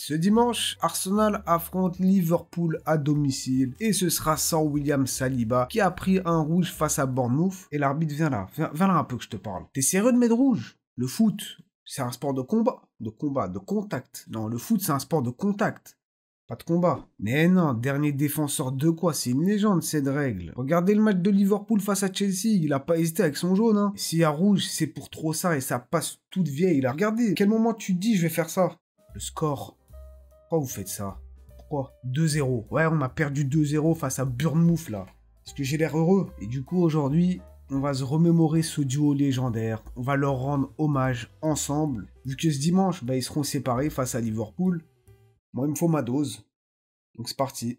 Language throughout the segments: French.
Ce dimanche, Arsenal affronte Liverpool à domicile et ce sera sans William Saliba qui a pris un rouge face à Bournemouth. Et l'arbitre vient là, viens là un peu que je te parle. T'es sérieux de mettre rouge? Le foot, c'est un sport de combat, de contact. Non, le foot, c'est un sport de contact. Pas de combat. Mais non, dernier défenseur de quoi? C'est une légende, cette règle. Regardez le match de Liverpool face à Chelsea, il a pas hésité avec son jaune. Hein. S'il y a rouge, c'est pour trop ça et ça passe toute vieille. Là. Regardez, à quel moment tu te dis je vais faire ça? Le score. Pourquoi vous faites ça? Pourquoi? 2-0. Ouais, on a perdu 2-0 face à Bournemouth, là. Parce que j'ai l'air heureux. Et du coup, aujourd'hui, on va se remémorer ce duo légendaire. On va leur rendre hommage ensemble. Vu que ce dimanche, ils seront séparés face à Liverpool. Moi, il me faut ma dose. Donc c'est parti.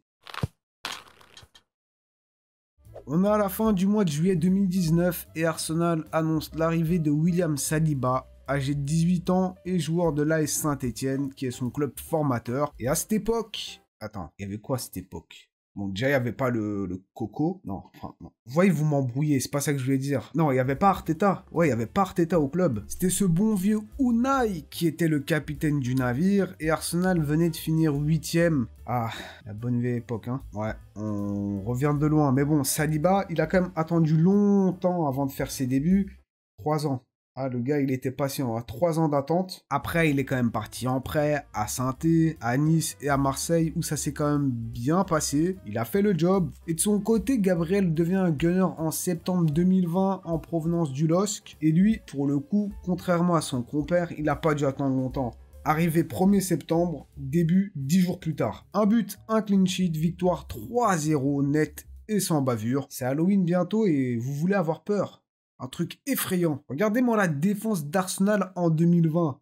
On est à la fin du mois de juillet 2019 et Arsenal annonce l'arrivée de William Saliba, âgé de 18 ans et joueur de l'AS Saint-Etienne, qui est son club formateur. Et à cette époque... Attends, il y avait quoi à cette époque? Bon, déjà, il n'y avait pas le Coco. Non, enfin, non. Vous voyez, vous m'embrouillez, c'est pas ça que je voulais dire. Non, il n'y avait pas Arteta. Ouais, il n'y avait pas Arteta au club. C'était ce bon vieux Unai qui était le capitaine du navire. Et Arsenal venait de finir 8e. Ah, la bonne vieille époque, hein. Ouais, on revient de loin. Mais bon, Saliba, il a quand même attendu longtemps avant de faire ses débuts. 3 ans. Ah, le gars, il était patient, à 3 ans d'attente. Après, il est quand même parti en prêt à Saint-Étienne, à Nice et à Marseille, où ça s'est quand même bien passé. Il a fait le job. Et de son côté, Gabriel devient un gunner en septembre 2020 en provenance du LOSC. Et lui, pour le coup, contrairement à son compère, il n'a pas dû attendre longtemps. Arrivé 1er septembre, début 10 jours plus tard. Un but, un clean sheet, victoire 3-0 net et sans bavure. C'est Halloween bientôt et vous voulez avoir peur. Un truc effrayant. Regardez-moi la défense d'Arsenal en 2020.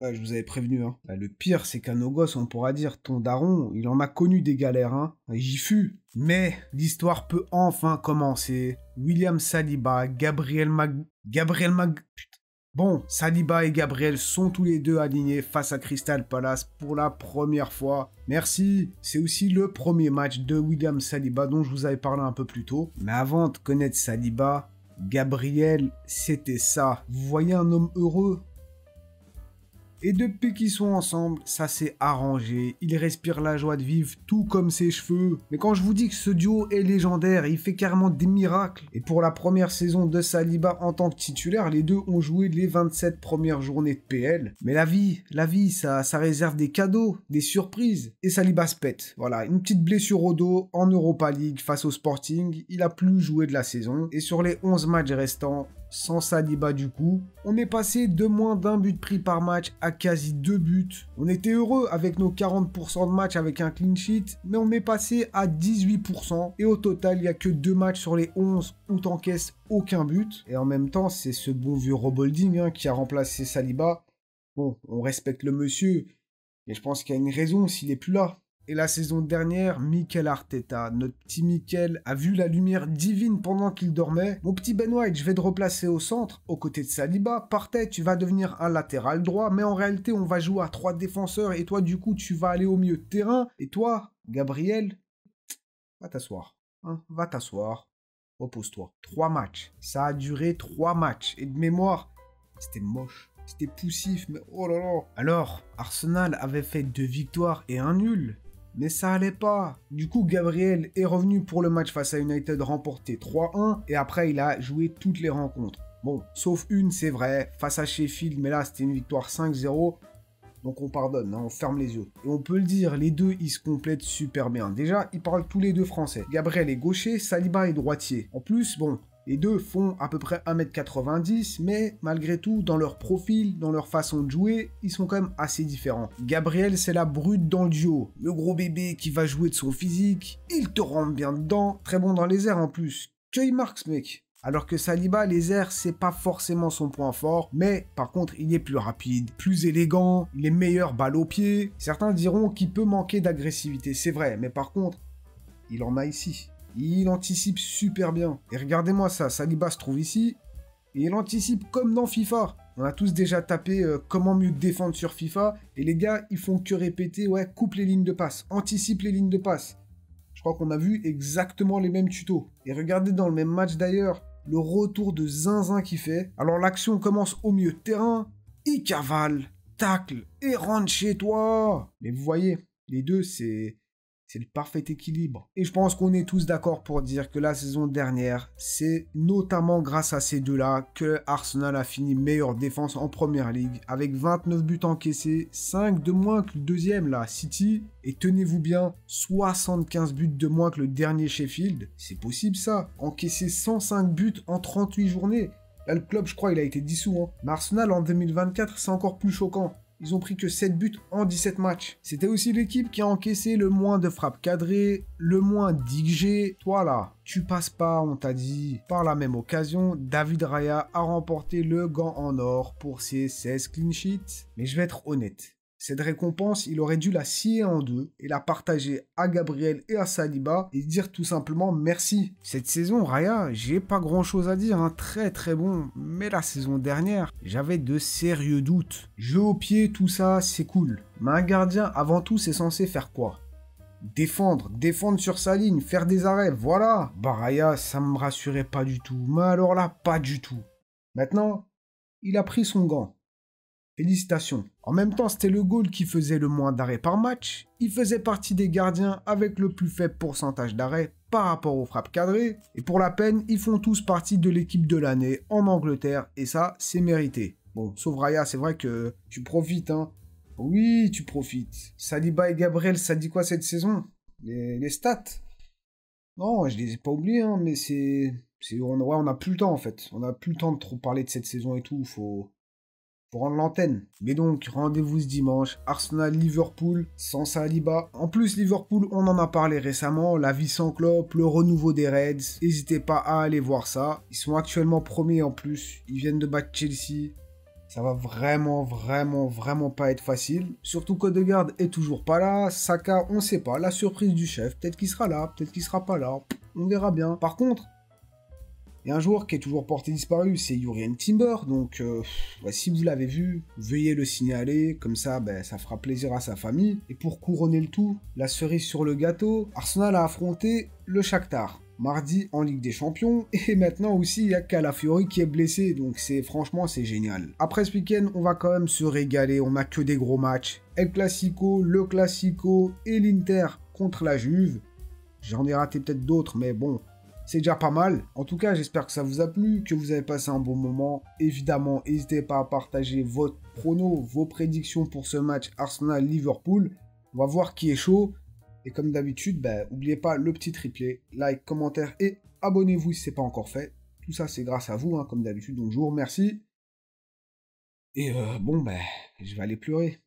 Ouais, je vous avais prévenu. Hein. Le pire, c'est qu'à nos gosses, on pourra dire, ton daron, il en a connu des galères. Hein. J'y fus. Mais l'histoire peut enfin commencer. William Saliba, Gabriel Mag... Putain. Bon, Saliba et Gabriel sont tous les deux alignés face à Crystal Palace pour la première fois. Merci. C'est aussi le premier match de William Saliba dont je vous avais parlé un peu plus tôt. Mais avant de connaître Saliba... Gabriel, c'était ça. Vous voyez un homme heureux? Et depuis qu'ils sont ensemble, ça s'est arrangé. Il respire la joie de vivre, tout comme ses cheveux. Mais quand je vous dis que ce duo est légendaire, il fait carrément des miracles. Et pour la première saison de Saliba en tant que titulaire, les deux ont joué les 27 premières journées de PL. Mais la vie, ça réserve des cadeaux, des surprises. Et Saliba se pète. Voilà, une petite blessure au dos en Europa League face au Sporting. Il a plus joué de la saison. Et sur les 11 matchs restants, sans Saliba du coup, on est passé de moins d'un but pris par match à quasi 2 buts. On était heureux avec nos 40% de matchs avec un clean sheet, mais on est passé à 18%. Et au total, il n'y a que 2 matchs sur les 11 où t'encaisses aucun but. Et en même temps, c'est ce bon vieux Rob Holding qui a remplacé Saliba. Bon, on respecte le monsieur, mais je pense qu'il y a une raison s'il n'est plus là. Et la saison dernière, Mikel Arteta, notre petit Mikel, a vu la lumière divine pendant qu'il dormait. Mon petit Ben White, je vais te replacer au centre, aux côtés de Saliba. Parfait, tu vas devenir un latéral droit, mais en réalité, on va jouer à 3 défenseurs et toi, du coup, tu vas aller au milieu de terrain. Et toi, Gabriel, va t'asseoir. Hein, va t'asseoir. Repose-toi. 3 matchs. Ça a duré 3 matchs. Et de mémoire, c'était moche. C'était poussif, mais oh là là. Alors, Arsenal avait fait 2 victoires et un nul. Mais ça allait pas. Du coup, Gabriel est revenu pour le match face à United remporté 3-1 et après il a joué toutes les rencontres. Bon, sauf une, c'est vrai, face à Sheffield, mais là c'était une victoire 5-0. Donc on pardonne, hein, on ferme les yeux. Et on peut le dire, les deux ils se complètent super bien. Déjà, ils parlent tous les deux français. Gabriel est gaucher, Saliba est droitier. En plus, bon... Les deux font à peu près 1m90, mais malgré tout, dans leur profil, dans leur façon de jouer, ils sont quand même assez différents. Gabriel, c'est la brute dans le duo. Le gros bébé qui va jouer de son physique, il te rentre bien dedans, très bon dans les airs en plus. Que marque ce mec. Alors que Saliba, les airs, c'est pas forcément son point fort, mais par contre, il est plus rapide, plus élégant, il est meilleur balle au pied. Certains diront qu'il peut manquer d'agressivité, c'est vrai, mais par contre, il en a ici. Il anticipe super bien. Et regardez-moi ça, Saliba se trouve ici, et il anticipe comme dans FIFA. On a tous déjà tapé comment mieux défendre sur FIFA, et les gars, ils font que répéter, ouais, coupe les lignes de passe, anticipe les lignes de passe. Je crois qu'on a vu exactement les mêmes tutos. Et regardez dans le même match d'ailleurs, le retour de Zinzin qu'il fait. Alors l'action commence au milieu de terrain, il cavale, tacle et rentre chez toi. Mais vous voyez, les deux, c'est le parfait équilibre. Et je pense qu'on est tous d'accord pour dire que la saison dernière, c'est notamment grâce à ces deux-là que Arsenal a fini meilleure défense en Première Ligue, avec 29 buts encaissés, 5 de moins que le deuxième, là, City. Et tenez-vous bien, 75 buts de moins que le dernier Sheffield. C'est possible ça, encaisser 105 buts en 38 journées. Là, le club, je crois, il a été dissous. Hein. Mais Arsenal, en 2024, c'est encore plus choquant. Ils ont pris que 7 buts en 17 matchs. C'était aussi l'équipe qui a encaissé le moins de frappes cadrées, le moins d'XG. Toi là, tu passes pas, on t'a dit. Par la même occasion, David Raya a remporté le gant en or pour ses 16 clean sheets. Mais je vais être honnête. Cette récompense, il aurait dû la scier en deux et la partager à Gabriel et à Saliba et dire tout simplement merci. Cette saison, Raya, j'ai pas grand chose à dire, hein, très très bon. Mais la saison dernière, j'avais de sérieux doutes. Jeu au pied, tout ça, c'est cool. Mais un gardien, avant tout, c'est censé faire quoi? Défendre sur sa ligne, faire des arrêts, voilà. Bah Raya, ça me rassurait pas du tout. Mais alors là, pas du tout. Maintenant, il a pris son gant. Félicitations. En même temps, c'était le goal qui faisait le moins d'arrêts par match. Il faisait partie des gardiens avec le plus faible pourcentage d'arrêts par rapport aux frappes cadrées. Et pour la peine, ils font tous partie de l'équipe de l'année en Angleterre. Et ça, c'est mérité. Bon, sauf Raya, c'est vrai que tu profites, hein. Oui, tu profites. Saliba et Gabriel, ça dit quoi cette saison? Les stats? Non, je les ai pas oubliés, hein, mais on a plus le temps, en fait. On a plus le temps de trop parler de cette saison et tout. Faut rendre l'antenne. Mais donc, rendez-vous ce dimanche, Arsenal-Liverpool, sans Saliba. En plus, Liverpool, on en a parlé récemment, la vie sans Klopp, le renouveau des Reds. N'hésitez pas à aller voir ça. Ils sont actuellement premiers en plus. Ils viennent de battre Chelsea. Ça va vraiment pas être facile. Surtout qu'Odegaard est toujours pas là. Saka, on sait pas. La surprise du chef, peut-être qu'il sera là, peut-être qu'il sera pas là. On verra bien. Par contre, il y a un joueur qui est toujours porté disparu, c'est Jurrien Timber, donc si vous l'avez vu, veuillez le signaler, comme ça ça fera plaisir à sa famille. Et pour couronner le tout, la cerise sur le gâteau, Arsenal a affronté le Shakhtar, mardi en Ligue des Champions, et maintenant aussi il y a Calafiori qui est blessé, donc franchement c'est génial. Après ce week-end, on va quand même se régaler, on n'a que des gros matchs. El Clasico, le Clasico et l'Inter contre la Juve. J'en ai raté peut-être d'autres, mais bon, c'est déjà pas mal. En tout cas, j'espère que ça vous a plu, que vous avez passé un bon moment. Évidemment, n'hésitez pas à partager votre prono, vos prédictions pour ce match Arsenal-Liverpool. On va voir qui est chaud. Et comme d'habitude, n'oubliez pas le petit triplé, like, commentaire et abonnez-vous si ce n'est pas encore fait. Tout ça, c'est grâce à vous, hein, comme d'habitude. Donc, je vous remercie. Et je vais aller pleurer.